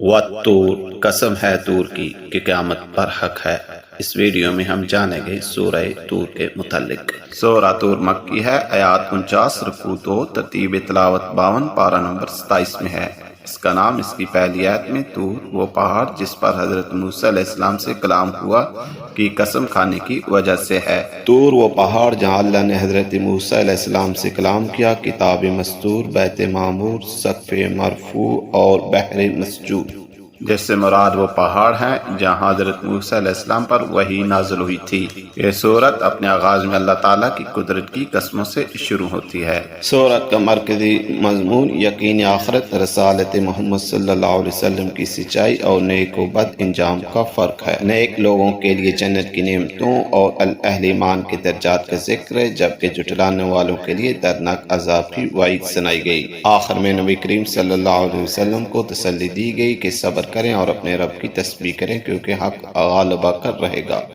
والطور، قسم ہے طور کی کہ قیامت پر حق ہے۔ اس ویڈیو میں ہم جانیں گے سورہ طور کے متعلق۔ سورہ طور مکی ہے، آیات 49، رکوع 2، ترتیب تلاوت 52، پارہ نمبر 27 میں ہے۔ اس کا نام اس کی پہلی آیت میں طور، وہ پہاڑ جس پر حضرت موسیٰ علیہ السلام سے کلام ہوا، کی قسم کھانے کی وجہ سے ہے۔ طور وہ پہاڑ جہاں اللہ نے حضرت موسیٰ علیہ السلام سے کلام کیا، کتاب مستور، بیت معمور، سقف مرفوع اور بحر مسجور۔ جس سے مراد وہ پہاڑ ہیں جہاں حضرت موسیٰ علیہ السلام پر وحی نازل ہوئی تھی۔ یہ سورت اپنے آغاز میں اللہ تعالیٰ کی قدرت کی قسموں سے شروع ہوتی ہے۔ سورت کا مرکزی مضمون یقین آخرت، رسالت محمد صلی اللہ علیہ وسلم کی سچائی اور نیک و بد انجام کا فرق ہے۔ نیک لوگوں کے لیے جنت کی نعمتوں اور اہل ایمان کے درجات کا ذکر ہے، جبکہ جھٹلانے والوں کے لیے دردناک عذاب کی وعید سنائی گئی۔ آخر میں نبی کریم صلی اللہ علیہ وسلم کو تسلی دی گئی کہ صبر کریں اور اپنے رب کی تسبیح کریں، کیونکہ حق غالبہ کر رہے گا۔